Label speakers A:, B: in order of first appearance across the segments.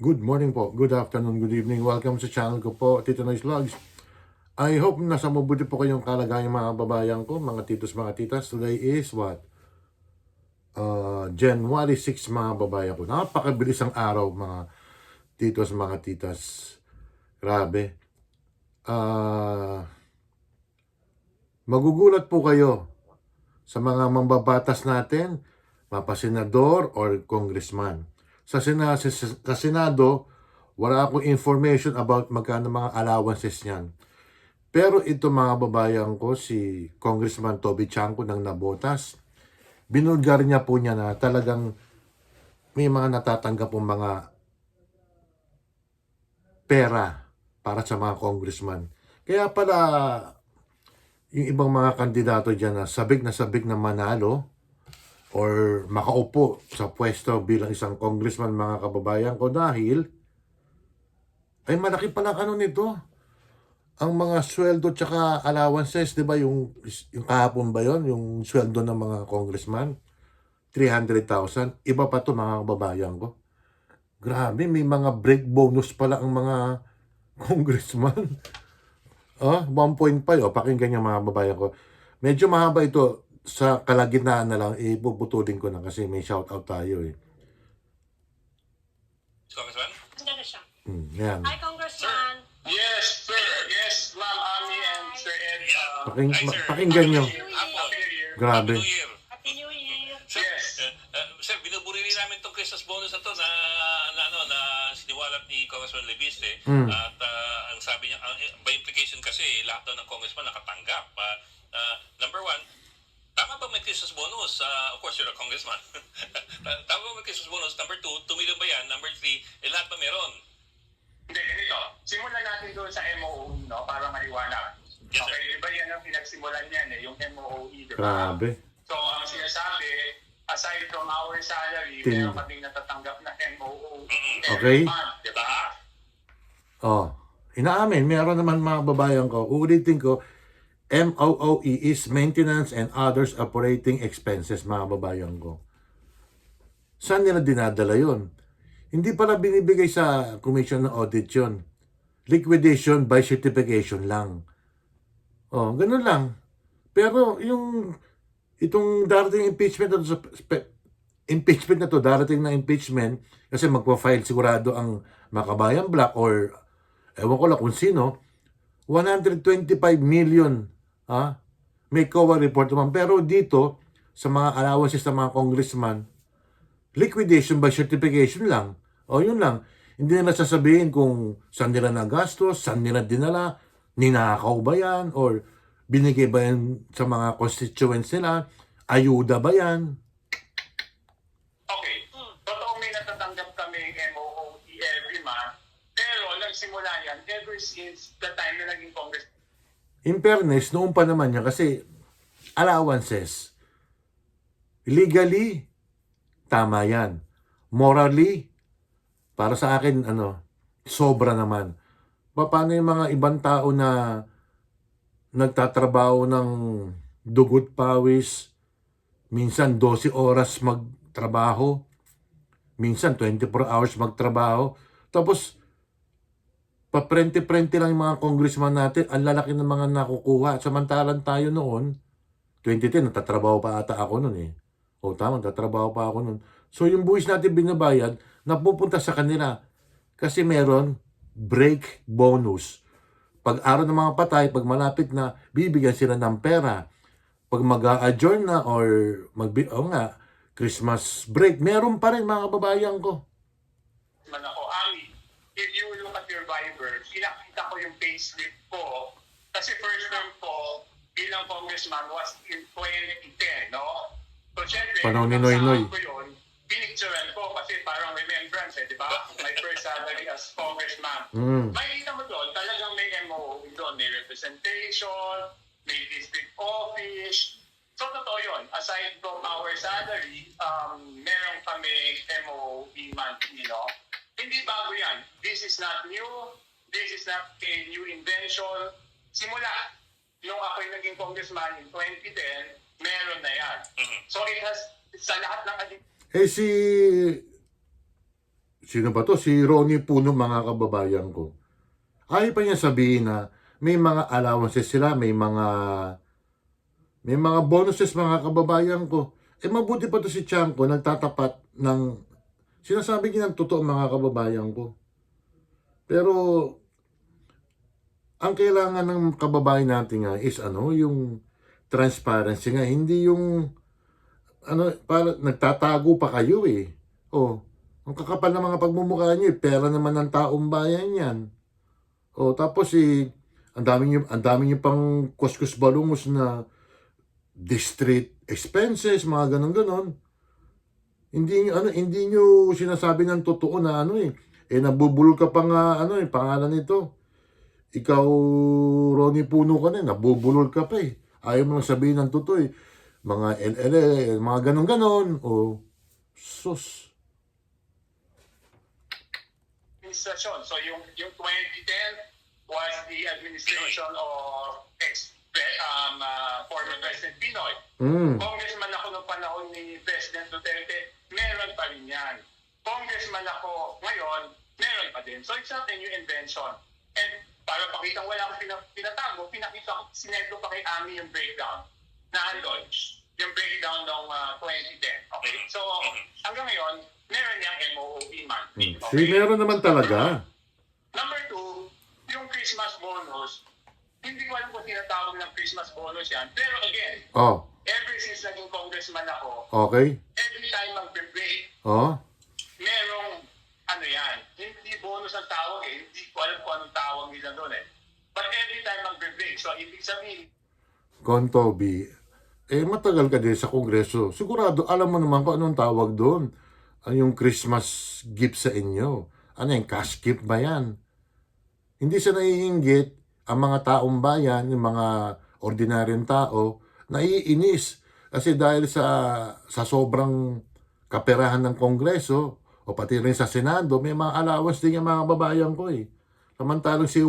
A: Good morning po, good afternoon, good evening. Welcome sa channel ko po, Tito Noy's Vlogs. I hope nasa mabuti po kayong kalagayan mga babayan ko, mga titos, mga titas. Today is what? January 6 mga babayan ko. Napakabilis ang araw mga titos, mga titas. Grabe. Magugulat po kayo sa mga mambabatas natin, mapasenador or congressman. Sa Senado, wala akong information about magkano mga allowances niyan. Pero ito mga babayan ko, si Congressman Toby Chanco ng Nabotas, binulgar niya po niya na talagang may mga natatanggap pong mga pera para sa mga congressman. Kaya pala, yung ibang mga kandidato dyan na sabik na manalo or makaupo sa pwesto bilang isang congressman mga kababayan ko dahil ay malaki pala ano nito. Ang mga sweldo tsaka allowances, di ba yung kahapon ba yon yung sweldo ng mga congressman? 300,000. Iba pa to mga kababayan ko. Grabe, may mga break bonus pala ang mga congressman. 1.5. Pakinggan niyo mga kababayan ko. Medyo mahaba ito. Sa kalagitnaan na lang, ipuputulin ko na kasi may shoutout tayo eh.
B: Congressman?
C: Andyan na siya.
A: Yan.
C: Hi, Congressman.
B: Yes, sir. Yes, Ma'am Ami and Sir Ed.
A: Pakinggan nyo.
B: Happy New Year.
A: Grabe.
B: Happy New Year.
C: Happy New Year.
B: Sir, sir, binuburi rin namin itong Christmas bonus na to na siniwalat ni Congressman Lebiste. At ang sabi niya, by implication kasi, lahat daw ng congressman nakatanggap. Number one, tama ba may Christmas bonus? Of course, you're a congressman. Tama ba may Christmas bonus? Number two, 2 million ba yan? Number three, lahat ba meron?
D: Hindi, ganito. Simulan natin doon sa MOOE, no? Para maliwanag.
B: Yes,
D: Okay, di ba yan ang pinagsimulan niyan eh, yung MOOE, di ba?
A: Grabe.
D: So, ang sinasabi, aside from our salary,
A: Tin-
D: meron kaming natatanggap na MOOE
A: Okay.
D: every month, di ba?
A: Inaamin, meron naman mga babayan ko. Uulitin ko, MOOE is Maintenance and Others Operating Expenses, mga babayan ko. Saan nila dinadala yun? Hindi pala binibigay sa Commission ng Audit yun. Liquidation by certification lang. Ganun lang. Pero itong darating impeachment na to, darating na impeachment, kasi magpa-file sigurado ang Makabayan Black or ewan ko lang kung sino, 125 million may COA report naman. Pero dito, sa mga allowances ng mga congressman, liquidation by certification lang. Yun lang. Hindi nila sasabihin kung saan nila nagastos, saan nila dinala, ninakaw ba yan, or binigay ba yan sa mga constituents nila, ayuda ba yan.
D: Okay. Totoo may natatanggap kaming MOOE every month, pero nagsimula yan ever since the time na naging Congress.
A: In fairness, noon pa naman yan kasi allowances, legally, tama yan. Morally, para sa akin, sobra naman. Paano yung mga ibang tao na nagtatrabaho ng dugot pawis, minsan 12 oras magtrabaho, minsan 24 hours magtrabaho, tapos paprente-prente lang yung mga congressman natin, ang lalaki ng mga nakukuha. Samantalang tayo noon, 2010, natatrabaho pa ata ako noon eh. Tama, natatrabaho pa ako noon. So yung buwis natin binabayad, napupunta sa kanila. Kasi meron break bonus. Pag araw ng mga patay, pag malapit na, bibigyan sila ng pera. Pag mag-a-adjourn na or Christmas break, meron pa rin mga kababayan ko.
D: Man ako, Ami, if you look at your Viber, pinakita ko yung payslip ko. Kasi first term ko bilang congressman was in 2010, no? So, syempre,
A: Panahon ni Noynoy.
D: ko yun, pinicturean ko kasi parang remembrance, di ba? My first salary as congressman. Makikita mo doon, talagang may MOO doon, may representation, may district office. So, totoo yun. Aside from our salary, meron kami MOE monthly, no? Hindi bago yan. This is not new. This is not a new invention. Simula, nung ako'y naging congressman in 2010, meron na yan. So, it has, sa lahat ng
A: sino ba to? Si Ronnie Puno, mga kababayan ko. Ayaw pa niya sabihin na may mga allowances sila, may mga bonuses, mga kababayan ko. Mabuti pa to si Chanko, nagtatapat ng sinasabi niya ng totoo, mga kababayan ko. Pero ang kailangan ng kababayan natin nga is yung transparency nga, hindi yung para nagtatago pa kayo eh. Ang kakapal ng mga pagmumukha niyo, pera naman ng taong bayan yan. Tapos ang dami niyo pang kuskus balungos na district expenses, mga ganon. Hindi niyo sinasabi ng totoo na nabubulol ka pa nga pangalan nito. Ikaw, Ronnie Puno ka na, nabubulol ka pa eh. Ayaw mo lang sabihin ng totoo eh. Mga LLA, mga ganon. Sus.
D: Administration. So yung 2010 was the administration of former President Pinoy. Congressman ako noong panahon ni President Duterte, meron pa rin yan. Congressman ako ngayon, meron pa din. So it's not a new invention. And para pakitang wala akong pinatago, pinakita ko, sinendo pa kay Ami yung breakdown na launch. Yung breakdown ng 2010. Okay? So hanggang ngayon, meron yung MOOE monthly. Okay?
A: Meron naman talaga.
D: Number 2, yung Christmas bonus, hindi ko alam kung tinatawag ng Christmas bonus yan. Pero again, ever since naging congressman ako,
A: Okay.
D: every time mag-break, merong yan, hindi bonus ang tawag eh. Hindi ko alam kung anong tawag nila doon eh. But every time mag-break, so ibig sabihin,
A: Kontobi, matagal ka din sa Kongreso. Sigurado, alam mo naman kung anong tawag doon. Yung Christmas gift sa inyo. Yung cash gift ba yan? Hindi sa naiinggit ang mga taong bayan, yung mga ordinaryong tao, naiinis. Kasi dahil sa sobrang kaperahan ng Kongreso, o pati rin sa Senado, may mga allowance din yung mga babayan ko eh. Samantalang si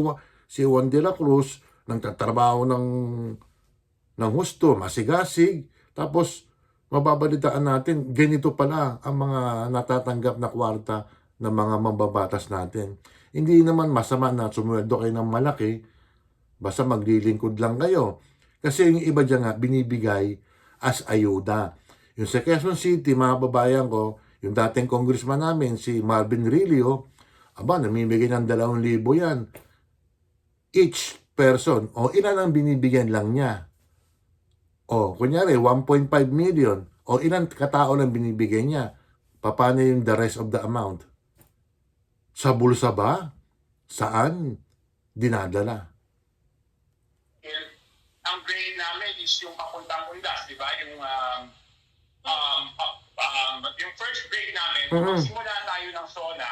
A: Juan de la Cruz, nagtatrabaho ng husto, masigasig, tapos mababalitaan natin, ganito pala ang mga natatanggap na kwarta ng mga mambabatas natin. Hindi naman masama na sumweldo kayo ng malaki, basta maglilingkod lang kayo. Kasi yung iba dyan nga, binibigay as ayuda. Yung sa Quezon City, mga babayan ko, yung dating congressman namin, si Marvin Rilio, namimigay ng 2,000 yan. Each person, ilan ang binibigyan lang niya? Kunyari, 1.5 million. Ilan katao lang binibigyan niya? Paano yung the rest of the amount? Sa bulsa ba? Saan? Dinadala.
D: ang grade namin is yung papuntang undas, di ba? Yung first grade namin, magsimula tayo ng SONA,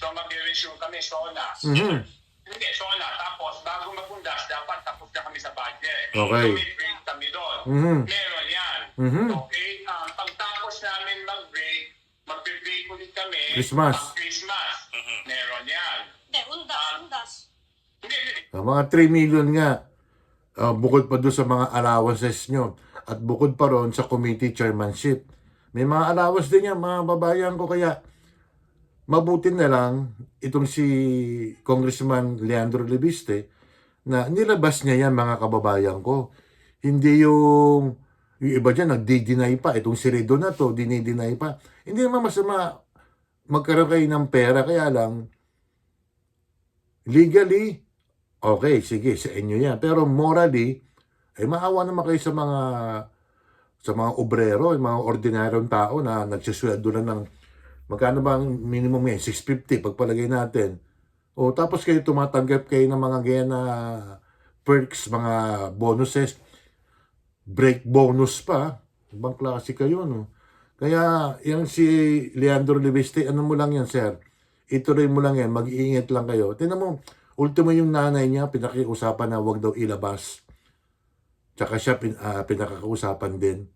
D: so mag-resume kami SONA. Hindi, SONA. Tapos, bago mag-undas, dapat tapos na kami sa budget.
A: Okay.
D: So, may grade kami doon. Meron yan. Okay? Pagtapos namin mag-grade, mag-grade ulit kami.
A: Christmas.
D: Christmas. Meron yan.
C: Hindi, undas.
D: Hindi.
A: Mga 3 million nga. Bukod pa doon sa mga allowances nyo. At bukod pa ron sa committee chairmanship. May mga allowance din yan, mga babayan ko. Kaya mabuti na lang itong si Congressman Leandro Lebiste na nilabas niya yan, mga kababayan ko. Hindi yung iba dyan nagdi-deny pa. Itong si Redo na to, dinideny pa. Hindi naman masama magkaroon kayo ng pera. Kaya lang, legally, okay, sige, sa inyo yan. Pero morally, maawa naman kayo sa mga obrero, yung mga ordinaryong tao na nagsusweldo na ng magkano ba ang minimum ngayon? 650 pagpalagay natin. Tapos kayo tumatanggap kayo ng mga ganyan na perks, mga bonuses, break bonus pa. Ibang klase kayo, no? Kaya, yung si Leandro Lebiste, ano mo lang yan, sir? Ituloy mo lang yan, mag-iingat lang kayo. Tingnan mo, ultimo yung nanay niya, pinakiusapan na wag daw ilabas. Tsaka siya pinakakausapan din.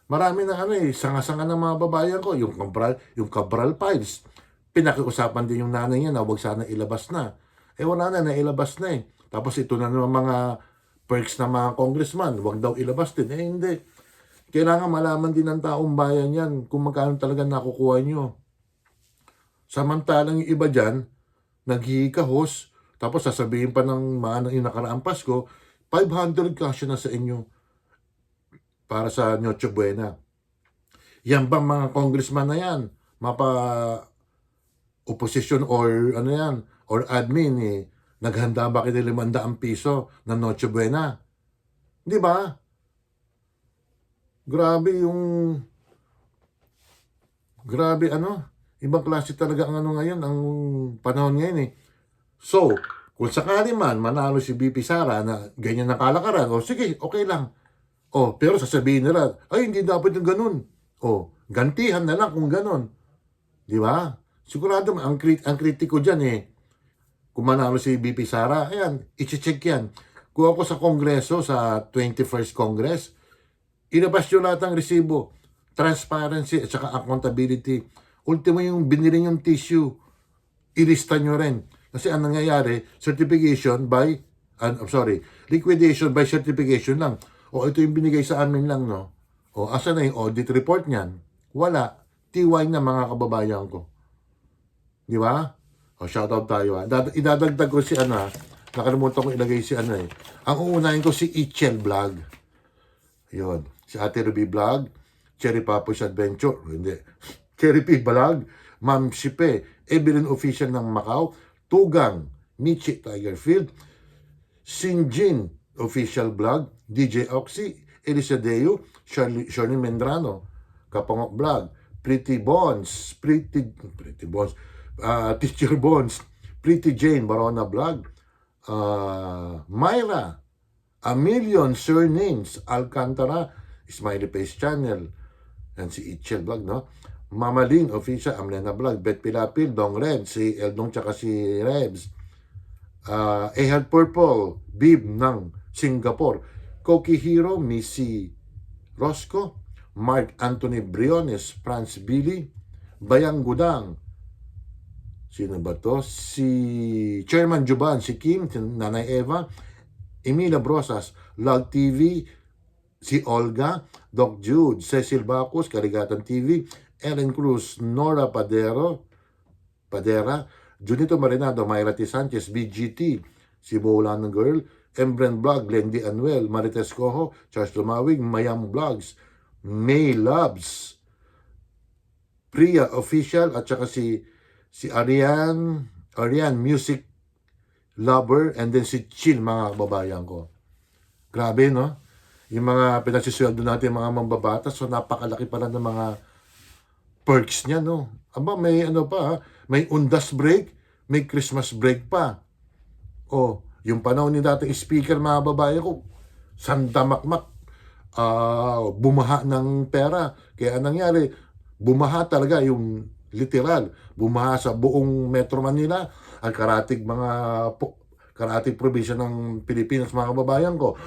A: Marami na sanga-sanga ng mga babayan ko. Yung Cabral Files, pinakiusapan din yung nanay niya na wag sana ilabas na. Wala na, nailabas na eh. Tapos ito na naman mga perks ng mga congressman, wag daw ilabas din. Hindi. Kailangan malaman din ng taong bayan yan kung magkano talaga nakukuha nyo. Samantalang yung iba dyan, naghihikahos, tapos sasabihin pa ng mga yung nakaraang Pasko, 500 kasya na sa inyo para sa Noche Buena. Yan bang mga congressman na yan? Opposition or ano yan, or admin naghanda ba kayo ng 500 piso na Noche Buena? Di ba? Grabe ibang klase talaga ang ngayon, ang panahon ngayon So, kung sakali man manalo si BP Sara na ganyan na kalakaran, sige, okay lang. Pero sasabihin nila, ay hindi dapat yung ganun. Gantihan na lang kung ganun. Di ba? Sigurado ang kritiko dyan kung manalo si BP Sara, ayan, i-check yan. Kung ako sa Kongreso, sa 21st Congress, inabas nyo lahat ng resibo, transparency at saka accountability. Ultimo yung binili yung tissue, ilista nyo rin. Kasi ang nangyayari, liquidation by certification lang. Ito yung binigay sa amin lang, no? Asa na yung audit report niyan? Wala. TY na mga kababayan ko. Di ba? Shoutout tayo idadagdag ko si nakalimutan ko ilagay si Ang uunahin ko si Itchel Vlog. Yun. Si Ate Ruby Vlog, Cherry Papo's Adventure, hindi. Cherry P Vlog, Ma'am Sipe, Evelyn Official ng Macau, Tugang, Michi Tigerfield, Sinjin Official Vlog, DJ Oxy, Elisa Deo, Shirley Mendrano, Kapangok Vlog, Pretty Bones, Teacher Bones, Pretty Jane, Barona Vlog, Myra, A Million Surnames, Alcantara, Smiley Face Channel, and si Itchel Vlog, no? Mama Lynn, Official, Amlena Vlog, Bet Pilapil, Dong Red, si Eldong tsaka si Rebs, Ehad Purple, Bib ng Singapore, Koki Hero, Missy Rosco, Mark Anthony Briones, Franz Billy, Bayang Gudang, sino ba to? Si Chairman Juban, si Kim, si Nanay Eva, Emilia Brosas, Log TV, si Olga, Doc Jude, Cecil Bacus, Karigatan TV, Ellen Cruz, Nora Padera, Junito Marinado, Myra T. Sanchez, BGT, si Bolan Girl, Embren Vlog, Glendy Anuel, Marites Coho, Charles Lumawig, Mayam Vlogs, May Loves, Priya Official, at saka si Ariane Music Lover, and then si Chill, mga kababayan ko. Grabe, no? Yung mga pinagsisweldo natin, mga mambabatas, so napakalaki pala ng mga perks niya, no? May may undas break, may Christmas break pa. Yung panahon ni dating speaker, mga babae ko, sandamakmak, bumaha ng pera. Kaya nangyari, bumaha talaga yung literal, bumaha sa buong Metro Manila, ang karatig probinsya ng Pilipinas, mga kababayan ko.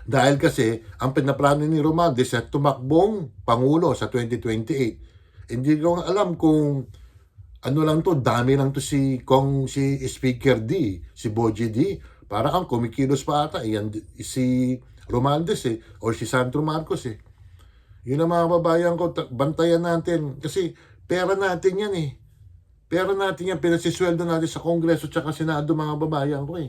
A: Dahil kasi, ang pinaplano ni Romualdez at tumakbong Pangulo sa 2028. Hindi ko alam kung dami lang to si Speaker D, si Boji D, para ang kumikilos pa ata, si Romualdez or si Sandro Marcos Yun ang mga babayan ko, bantayan natin. Kasi pera natin yan Pera natin yan, pinasisweldo natin sa Kongreso at Senado, mga babayan ko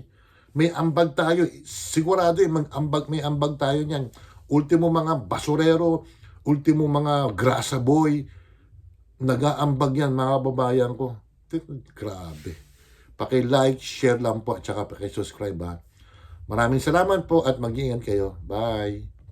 A: May ambag tayo. Sigurado may ambag tayo niyan. Ultimo mga basurero, ultimo mga grasa boy, nag-aambag yan, mga babayan ko. Grabe. Paki-like, share lang po, at saka paki-subscribe Maraming salamat po at mag-iingat kayo. Bye.